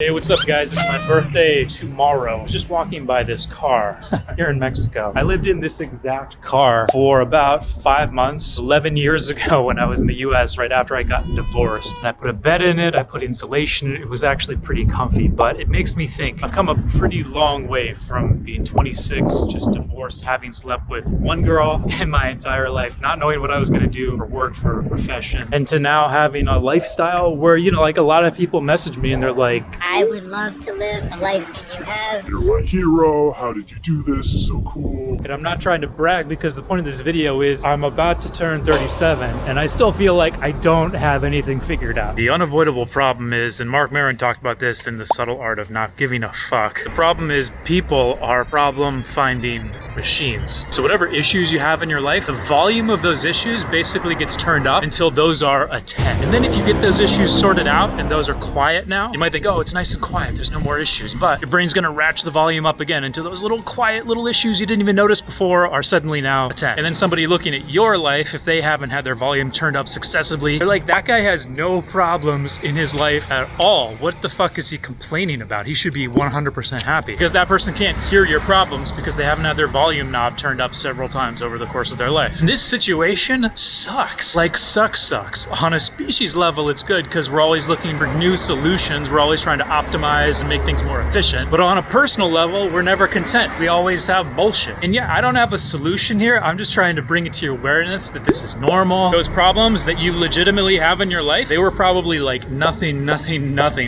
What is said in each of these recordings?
Hey, what's up guys? It's my birthday tomorrow. I was just walking by this car here in Mexico. I lived in this exact car for about 5 months, 11 years ago when I was in the US right after I got divorced. And I put a bed in it, I put insulation in it. It was actually pretty comfy, but it makes me think I've come a pretty long way from being 26, just divorced, having slept with one girl in my entire life, not knowing what I was gonna do for work, for a profession, and to now having a lifestyle where, you know, like a lot of people message me and they're like, I would love to live the life that you have. You're my hero. How did you do this? It's so cool. and I'm not trying to brag because the point of this video is I'm about to turn 37 and I still feel like I don't have anything figured out. The unavoidable problem is, and Mark Maron talked about this in The Subtle Art of Not Giving a Fuck, the problem is people are problem finding machines. So whatever issues you have in your life, the volume of those issues basically gets turned up until those are a 10. And then if you get those issues sorted out and those are quiet now, you might think, oh, it's nice and quiet, there's no more issues. But your brain's gonna ratchet the volume up again until those little quiet little issues you didn't even notice before are suddenly now a 10. And then somebody looking at your life, if they haven't had their volume turned up successively, they're like, that guy has no problems in his life at all. What the fuck is he complaining about? He should be 100% happy. Because that person can't hear your problems because they haven't had their volume knob turned up several times over the course of their life. And this situation sucks. Like, sucks. On a species level, it's good because we're always looking for new solutions. We're always trying to optimize and make things more efficient. But on a personal level, we're never content. We always have bullshit. And yeah, I don't have a solution here. I'm just trying to bring it to your awareness that this is normal. Those problems that you legitimately have in your life, they were probably like nothing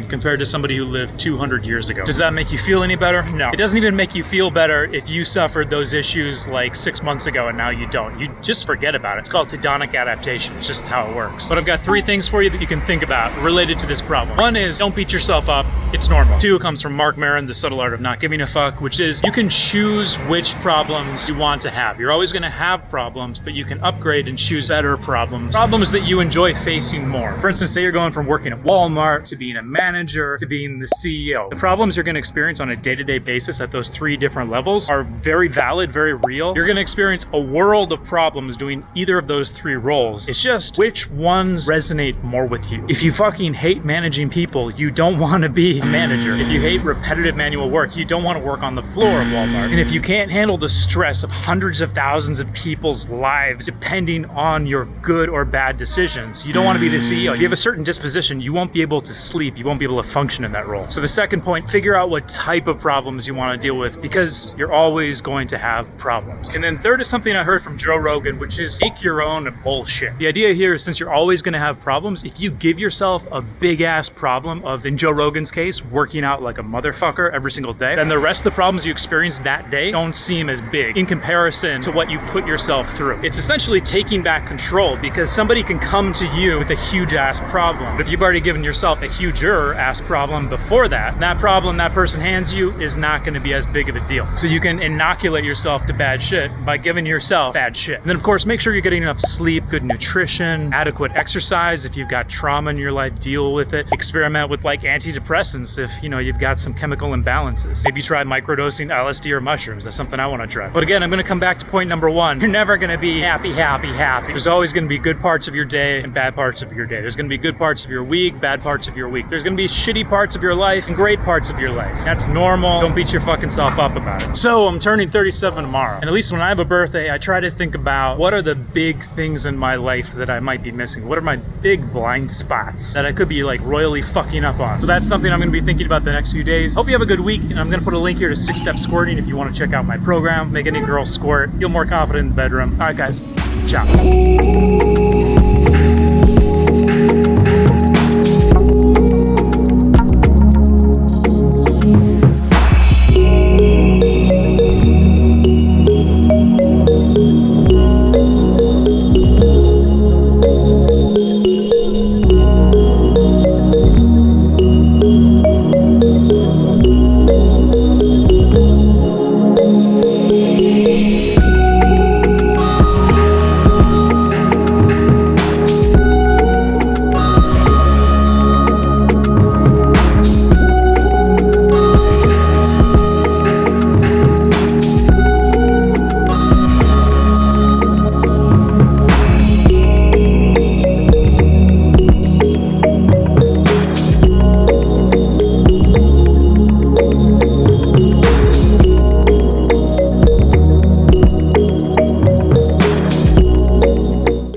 compared to somebody who lived 200 years ago. Does that make you feel any better? No. It doesn't even make you feel better if you suffered those issues like 6 months ago and now you don't. You just forget about it. It's called hedonic adaptation. It's just how it works. But I've got 3 things for you that you can think about related to this problem. 1 is, don't beat yourself up. It's normal. 2 comes from Mark Maron, The Subtle Art of Not Giving a Fuck, which is you can choose which problems you want to have. You're always going to have problems, but you can upgrade and choose better problems. Problems that you enjoy facing more. For instance, say you're going from working at Walmart to being a manager to being the CEO. The problems you're going to experience on a day-to-day basis at those 3 different levels are very valid, very real. You're going to experience a world of problems doing either of those 3 roles. It's just which ones resonate more with you. If you fucking hate managing people, you don't want to be a manager. If you hate repetitive manual work, you don't want to work on the floor of Walmart. And if you can't handle the stress of hundreds of thousands of people's lives depending on your good or bad decisions, you don't want to be the CEO. If you have a certain disposition, you won't be able to sleep. You won't be able to function in that role. So the second point, figure out what type of problems you want to deal with because you're always going to have problems. And then third is something I heard from Joe Rogan, which is make your own bullshit. The idea here is, since you're always going to have problems, if you give yourself a big ass problem of, in Joe Rogan's case, working out like a motherfucker every single day, then the rest of the problems you experience that day don't seem as big in comparison to what you put yourself through. It's essentially taking back control because somebody can come to you with a huge ass problem. But if you've already given yourself a huger ass problem before that, that problem that person hands you is not going to be as big of a deal. So you can inoculate yourself to bad shit by giving yourself bad shit. And then of course, make sure you're getting enough sleep, good nutrition, adequate exercise. If you've got trauma in your life, deal with it. Experiment with like antidepressants if you know you've got some chemical imbalances. Maybe try microdosing LSD or mushrooms. That's something I want to try. But again, I'm going to come back to point number 1. You're never going to be happy. There's always going to be good parts of your day and bad parts of your day. There's going to be good parts of your week, bad parts of your week. There's going to be shitty parts of your life and great parts of your life. That's normal. Don't beat your fucking self up about it. So I'm turning 37 tomorrow. And at least when I have a birthday, I try to think about what are the big things in my life that I might be missing? What are my big blind spots that I could be like royally fucking up on? So that's something I'm going to be thinking about the next few days. Hope you have a good week. And I'm going to put a link here to 6-Step Squirting if you want to check out my program. Make any girl squirt. Feel more confident in the bedroom. All right, guys. Ciao.